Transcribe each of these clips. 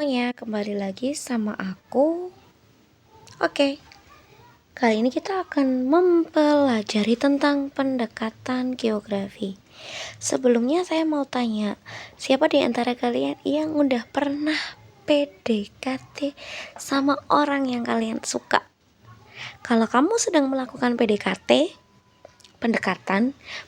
semuanya, kembali lagi sama aku. Oke, kali ini kita akan mempelajari tentang pendekatan geografi. Sebelumnya saya mau tanya, siapa di antara kalian yang udah pernah PDKT sama orang yang kalian suka? Kalau kamu sedang melakukan pendekatan,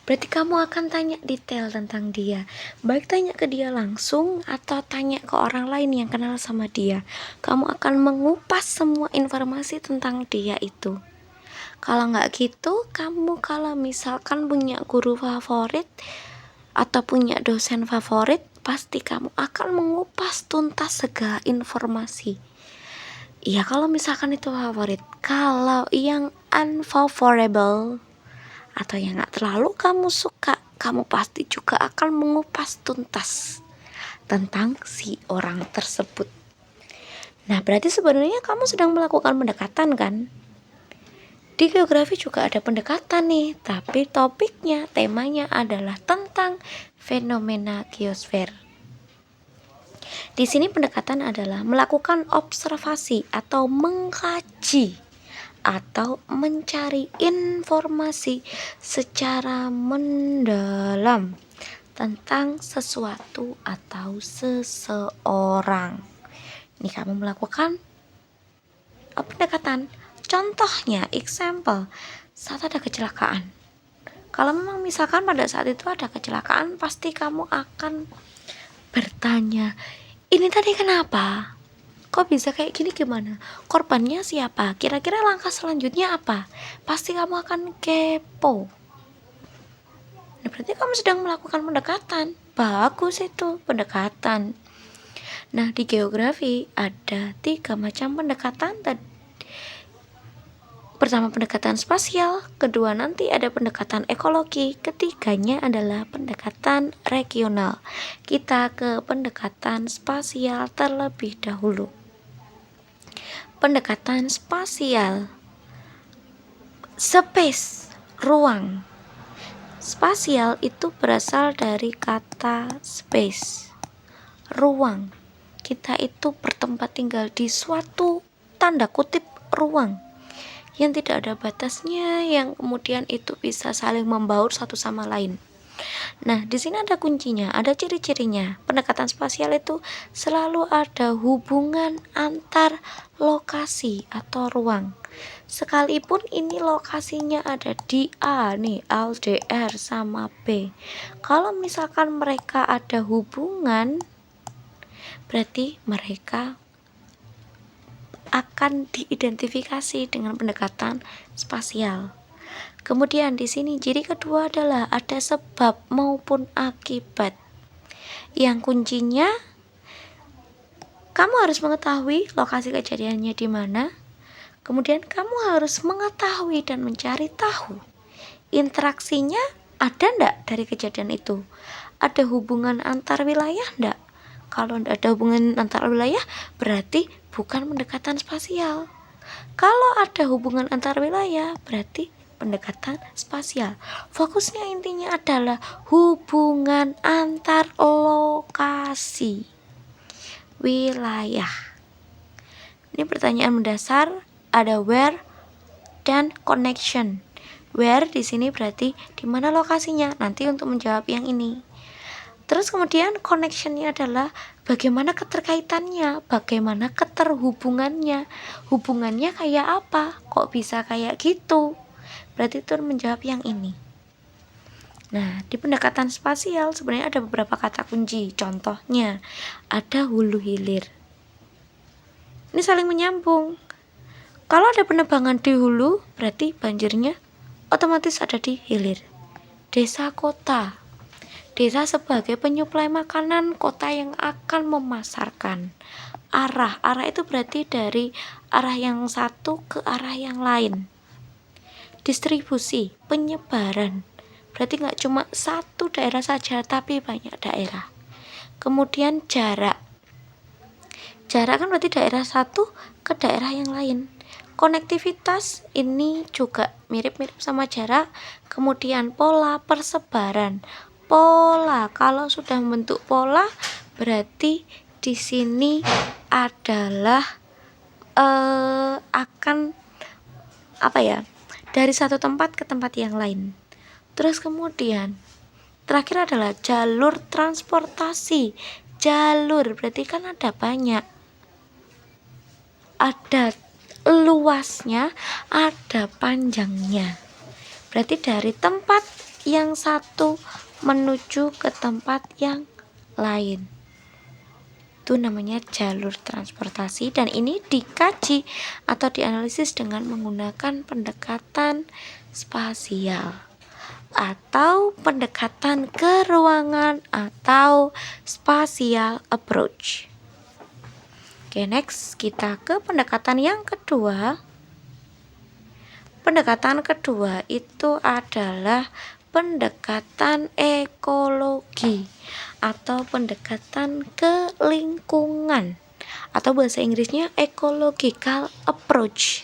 berarti kamu akan tanya detail tentang dia, baik tanya ke dia langsung atau tanya ke orang lain yang kenal sama dia. Kamu akan mengupas semua informasi tentang dia itu. Kalau nggak gitu, kamu kalau misalkan punya guru favorit atau punya dosen favorit, pasti kamu akan mengupas tuntas segala informasi. Iya, kalau misalkan itu favorit. Kalau yang unfavorable atau yang gak terlalu kamu suka, kamu pasti juga akan mengupas tuntas tentang si orang tersebut. Nah, berarti sebenarnya kamu sedang melakukan pendekatan kan? Di geografi juga ada pendekatan nih, tapi temanya adalah tentang fenomena geosfer. Di sini pendekatan adalah melakukan observasi atau mengkaji atau mencari informasi secara mendalam tentang sesuatu atau seseorang. Ini kamu melakukan pendekatan. Contohnya, example, saat ada kecelakaan. Kalau memang misalkan pada saat itu ada kecelakaan, pasti kamu akan bertanya, ini tadi kenapa? Kok bisa kayak gini, gimana? Korbannya siapa? Kira-kira langkah selanjutnya apa? Pasti kamu akan kepo. Nah, berarti kamu sedang melakukan pendekatan. Bagus itu, pendekatan. Nah, di geografi ada 3 macam pendekatan. Pertama, pendekatan spasial. Kedua, nanti ada pendekatan ekologi. Ketiganya adalah pendekatan regional. Kita ke pendekatan spasial terlebih dahulu. Pendekatan spasial, space, ruang. Spasial itu berasal dari kata space, ruang. Kita itu bertempat tinggal di suatu tanda kutip ruang yang tidak ada batasnya, yang kemudian itu bisa saling membaur satu sama lain. Nah, di sini ada kuncinya, ada ciri-cirinya. Pendekatan spasial itu selalu ada hubungan antar lokasi atau ruang. Sekalipun ini lokasinya ada di A nih, LDR sama B. Kalau misalkan mereka ada hubungan, berarti mereka akan diidentifikasi dengan pendekatan spasial. Kemudian di sini ciri kedua adalah ada sebab maupun akibat. Yang kuncinya kamu harus mengetahui lokasi kejadiannya di mana. Kemudian kamu harus mengetahui dan mencari tahu interaksinya ada enggak dari kejadian itu. Ada hubungan antar wilayah enggak? Kalau enggak ada hubungan antar wilayah, berarti bukan pendekatan spasial. Kalau ada hubungan antar wilayah, berarti pendekatan spasial. Fokusnya intinya adalah hubungan antar lokasi wilayah. Ini pertanyaan mendasar, ada where dan connection. Where di sini berarti di mana lokasinya. Nanti untuk menjawab yang ini. Terus kemudian connectionnya adalah bagaimana keterkaitannya, bagaimana keterhubungannya. Hubungannya kayak apa? Kok bisa kayak gitu? Berarti itu menjawab yang ini. Nah, di pendekatan spasial sebenarnya ada beberapa kata kunci. Contohnya, ada hulu hilir. Ini saling menyambung. Kalau ada penebangan di hulu, berarti banjirnya otomatis ada di hilir. Desa kota. Desa sebagai penyuplai makanan kota yang akan memasarkan. Arah itu berarti dari arah yang satu ke arah yang lain. Distribusi, penyebaran, berarti nggak cuma satu daerah saja, tapi banyak daerah. Kemudian jarak kan berarti daerah satu ke daerah yang lain. Konektivitas ini juga mirip-mirip sama jarak. Kemudian pola persebaran. Pola, kalau sudah membentuk pola, berarti di sini adalah akan dari satu tempat ke tempat yang lain. Terus kemudian terakhir adalah jalur transportasi. Jalur berarti kan ada banyak, ada luasnya, ada panjangnya. Berarti dari tempat yang satu menuju ke tempat yang lain, itu namanya jalur transportasi. Dan ini dikaji atau dianalisis dengan menggunakan pendekatan spasial atau pendekatan ke ruangan atau spatial approach. Oke, next kita ke pendekatan yang kedua. Pendekatan kedua itu adalah pendekatan ekologi atau pendekatan ke lingkungan, atau bahasa Inggrisnya ecological approach.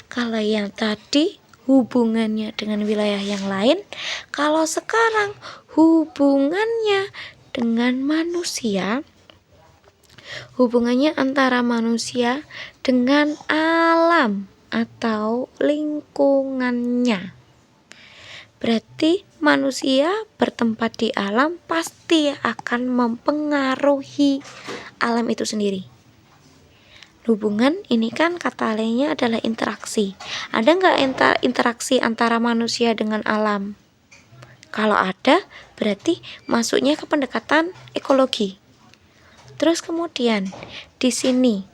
Kalau yang tadi hubungannya dengan wilayah yang lain, kalau sekarang hubungannya dengan manusia, hubungannya antara manusia dengan alam atau lingkungannya. Berarti manusia bertempat di alam pasti akan mempengaruhi alam itu sendiri. Hubungan ini kan kata lainnya adalah interaksi. Ada nggak interaksi antara manusia dengan alam? Kalau ada, berarti masuknya ke pendekatan ekologi. Terus kemudian di sini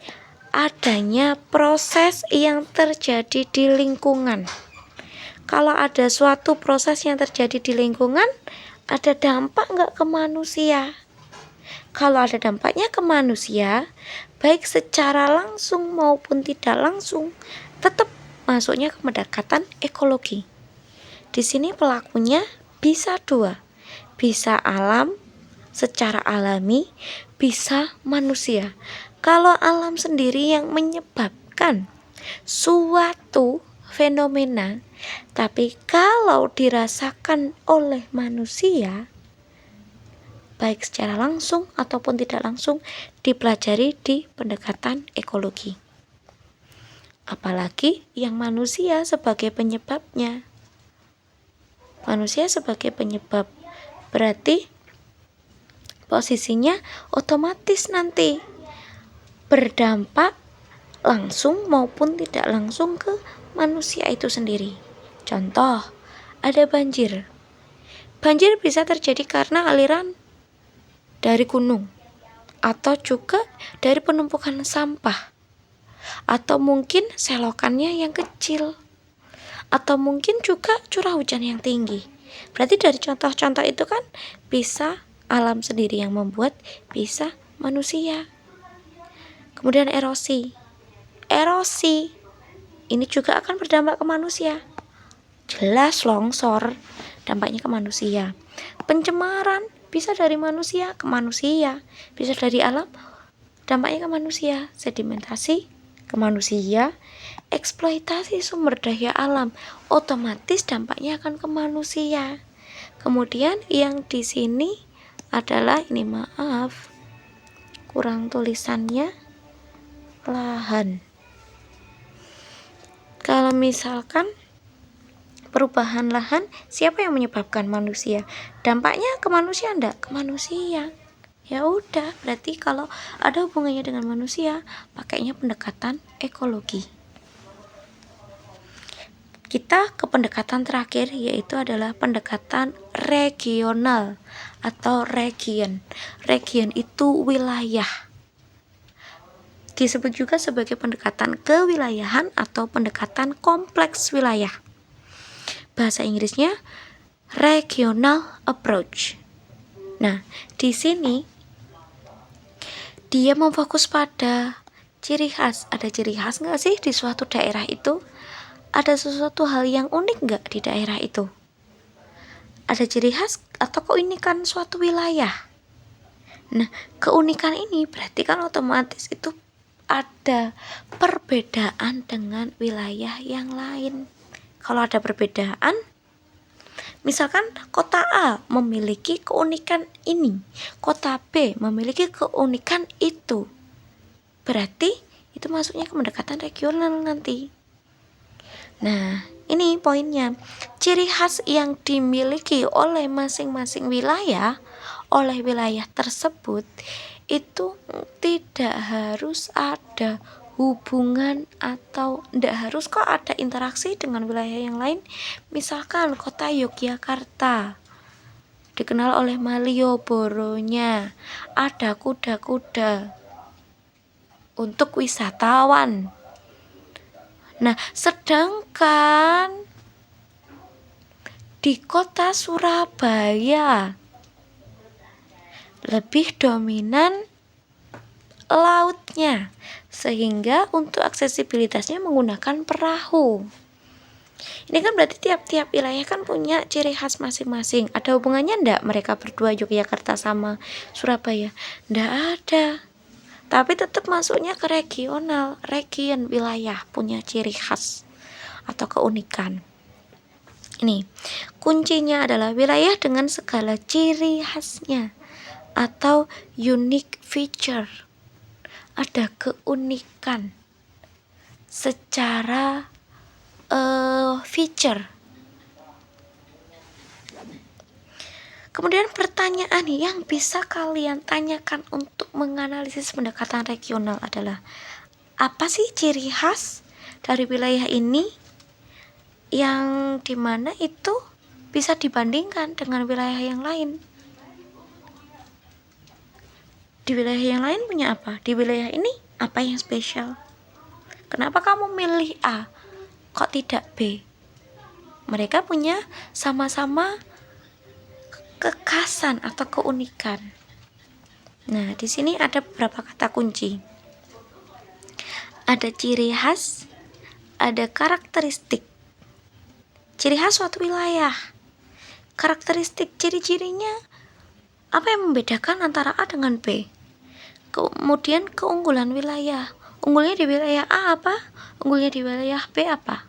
adanya proses yang terjadi di lingkungan. Kalau ada suatu proses yang terjadi di lingkungan, ada dampak nggak ke manusia? Kalau ada dampaknya ke manusia, baik secara langsung maupun tidak langsung, tetap masuknya ke pendekatan ekologi. Di sini pelakunya bisa dua, bisa alam secara alami, bisa manusia. Kalau alam sendiri yang menyebabkan suatu fenomena, tapi kalau dirasakan oleh manusia, baik secara langsung ataupun tidak langsung, dipelajari di pendekatan ekologi. Apalagi yang manusia sebagai penyebabnya. Manusia sebagai penyebab, berarti posisinya otomatis nanti berdampak langsung maupun tidak langsung ke manusia itu sendiri. Contoh, ada banjir. Banjir bisa terjadi karena aliran dari gunung, atau juga dari penumpukan sampah, atau mungkin selokannya yang kecil, atau mungkin juga curah hujan yang tinggi. Berarti dari contoh-contoh itu kan bisa alam sendiri yang membuat, bisa manusia. Kemudian erosi ini juga akan berdampak ke manusia. Jelas longsor dampaknya ke manusia. Pencemaran bisa dari manusia ke manusia, bisa dari alam dampaknya ke manusia. Sedimentasi ke manusia, eksploitasi sumber daya alam otomatis dampaknya akan ke manusia. Kemudian yang di sini adalah ini, maaf kurang tulisannya, lahan. Kalau misalkan perubahan lahan, siapa yang menyebabkan? Manusia. Dampaknya ke manusia enggak? Ke manusia. Ya udah, berarti kalau ada hubungannya dengan manusia, pakainya pendekatan ekologi. Kita ke pendekatan terakhir, yaitu adalah pendekatan regional atau region. Region itu wilayah. Disebut juga sebagai pendekatan kewilayahan atau pendekatan kompleks wilayah. Bahasa Inggrisnya regional approach. Nah, di sini dia memfokus pada ciri khas. Ada ciri khas nggak sih di suatu daerah itu? Ada sesuatu hal yang unik nggak di daerah itu? Ada ciri khas atau keunikan suatu wilayah. Nah, keunikan ini berarti kan otomatis itu ada perbedaan dengan wilayah yang lain. Kalau ada perbedaan, misalkan kota A memiliki keunikan ini, kota B memiliki keunikan itu. berarti itu masuknya ke pendekatan regional nanti. Nah, ini poinnya. Ciri khas yang dimiliki oleh masing-masing wilayah, oleh wilayah tersebut, itu tidak harus ada hubungan atau tidak harus kok ada interaksi dengan wilayah yang lain. Misalkan kota Yogyakarta dikenal oleh Malioboro-nya, ada kuda-kuda untuk wisatawan. Nah, sedangkan di kota Surabaya lebih dominan lautnya, sehingga untuk aksesibilitasnya menggunakan perahu. Ini kan berarti tiap-tiap wilayah kan punya ciri khas masing-masing. Ada hubungannya enggak mereka berdua, Yogyakarta sama Surabaya? Enggak ada. Tapi tetap masuknya ke regional, region wilayah punya ciri khas atau keunikan. Ini kuncinya adalah wilayah dengan segala ciri khasnya atau unique feature. Ada keunikan secara feature. Kemudian pertanyaan yang bisa kalian tanyakan untuk menganalisis pendekatan regional adalah, apa sih ciri khas dari wilayah ini yang dimana itu bisa dibandingkan dengan wilayah yang lain? Di wilayah yang lain punya apa? Di wilayah ini apa yang spesial? Kenapa kamu milih A, kok tidak B? Mereka punya sama-sama kekhasan atau keunikan. Nah, di sini ada beberapa kata kunci. Ada ciri khas, ada karakteristik. Ciri khas suatu wilayah. Karakteristik, ciri-cirinya apa yang membedakan antara A dengan B? Kemudian keunggulan wilayah. Unggulnya di wilayah A apa? Unggulnya di wilayah B apa?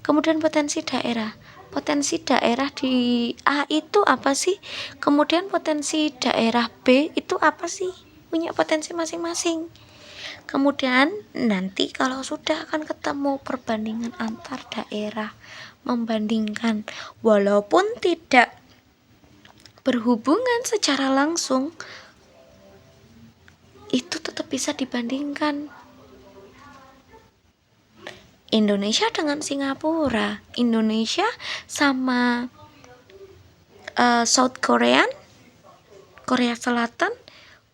Kemudian potensi daerah. Potensi daerah di A itu apa sih? Kemudian potensi daerah B itu apa sih? Punya potensi masing-masing. Kemudian nanti kalau sudah akan ketemu perbandingan antar daerah, membandingkan walaupun tidak berhubungan secara langsung, itu tetap bisa dibandingkan. Indonesia dengan Singapura, Indonesia sama South Korea, Korea Selatan,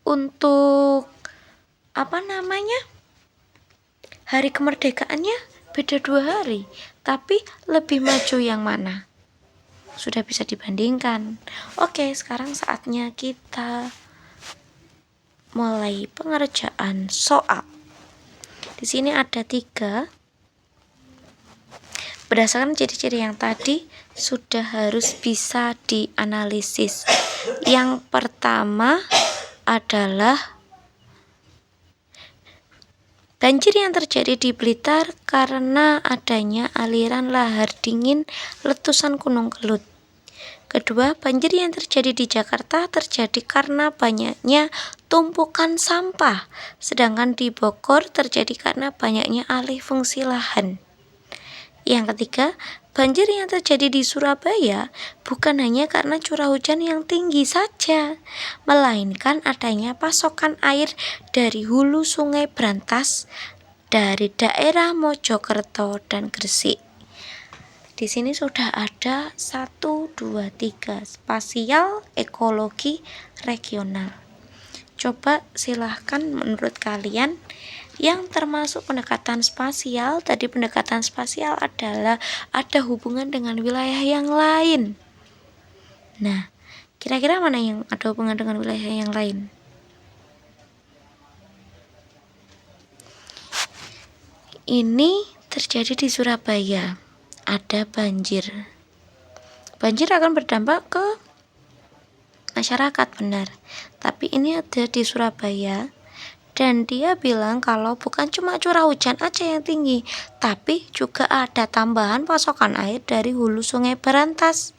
untuk hari kemerdekaannya beda 2 hari, tapi lebih maju yang mana? Sudah bisa dibandingkan. Oke, sekarang saatnya kita mulai pengerjaan soal. Di sini ada 3. Berdasarkan ciri-ciri yang tadi sudah harus bisa dianalisis. Yang pertama adalah banjir yang terjadi di Blitar karena adanya aliran lahar dingin letusan Gunung Kelut. Kedua, banjir yang terjadi di Jakarta terjadi karena banyaknya tumpukan sampah, sedangkan di Bogor terjadi karena banyaknya alih fungsi lahan. Yang ketiga, banjir yang terjadi di Surabaya bukan hanya karena curah hujan yang tinggi saja, melainkan adanya pasokan air dari hulu Sungai Brantas dari daerah Mojokerto dan Gresik. Di sini sudah ada 1, 2, 3 spasial ekologi regional. Coba silahkan menurut kalian yang termasuk pendekatan spasial. Tadi pendekatan spasial adalah ada hubungan dengan wilayah yang lain. Nah, kira-kira mana yang ada hubungan dengan wilayah yang lain? Ini terjadi di Surabaya. Ada banjir. Banjir akan berdampak ke masyarakat, benar. Tapi ini ada di Surabaya. Dan dia bilang kalau bukan cuma curah hujan aja yang tinggi, tapi juga ada tambahan pasokan air dari hulu Sungai Brantas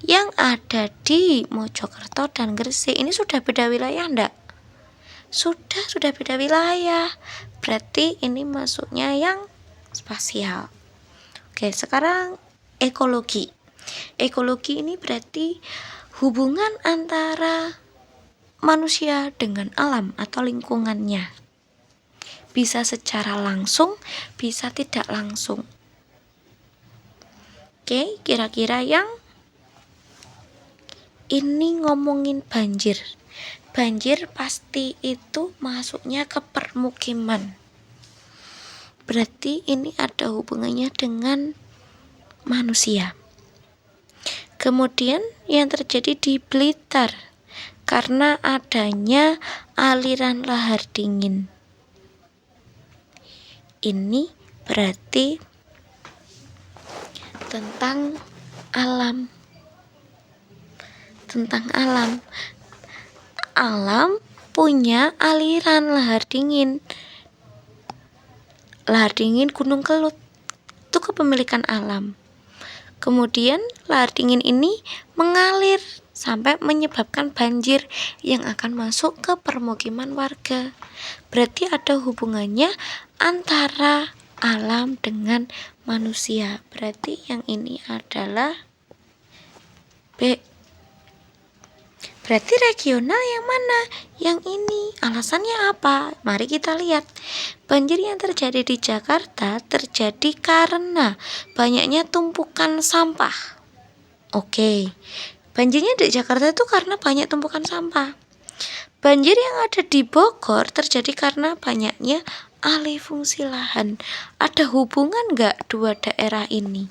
yang ada di Mojokerto dan Gresik. Ini sudah beda wilayah enggak? sudah beda wilayah. Berarti ini masuknya yang spasial. Oke, sekarang ekologi. Ekologi ini berarti hubungan antara manusia dengan alam atau lingkungannya. Bisa secara langsung, bisa tidak langsung. Oke, kira-kira yang ini ngomongin banjir. Banjir pasti itu masuknya ke permukiman. Berarti ini ada hubungannya dengan manusia. Kemudian yang terjadi di Blitar karena adanya aliran lahar dingin. Ini berarti tentang alam. Tentang alam. Alam punya aliran lahar dingin. Lahar dingin Gunung Kelut itu kepemilikan alam. Kemudian lahar dingin ini mengalir sampai menyebabkan banjir yang akan masuk ke permukiman warga. Berarti ada hubungannya antara alam dengan manusia. Berarti yang ini adalah B. Berarti regional yang mana? Yang ini. Alasannya apa? Mari kita lihat. Banjir yang terjadi di Jakarta terjadi karena banyaknya tumpukan sampah. Oke. Banjirnya di Jakarta itu karena banyak tumpukan sampah. Banjir yang ada di Bogor terjadi karena banyaknya alih fungsi lahan. Ada hubungan nggak dua daerah ini?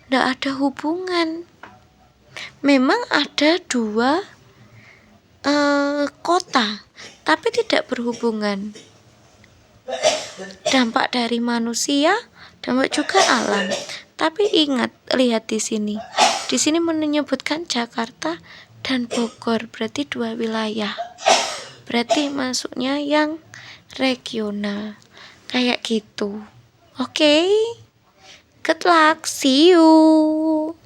Nggak ada hubungan. Memang ada dua kota, tapi tidak berhubungan. Dampak dari manusia, dampak juga alam. Tapi ingat, lihat di sini. Di sini menyebutkan Jakarta dan Bogor, berarti dua wilayah. Berarti masuknya yang regional. Kayak gitu. Oke. Good luck. See you.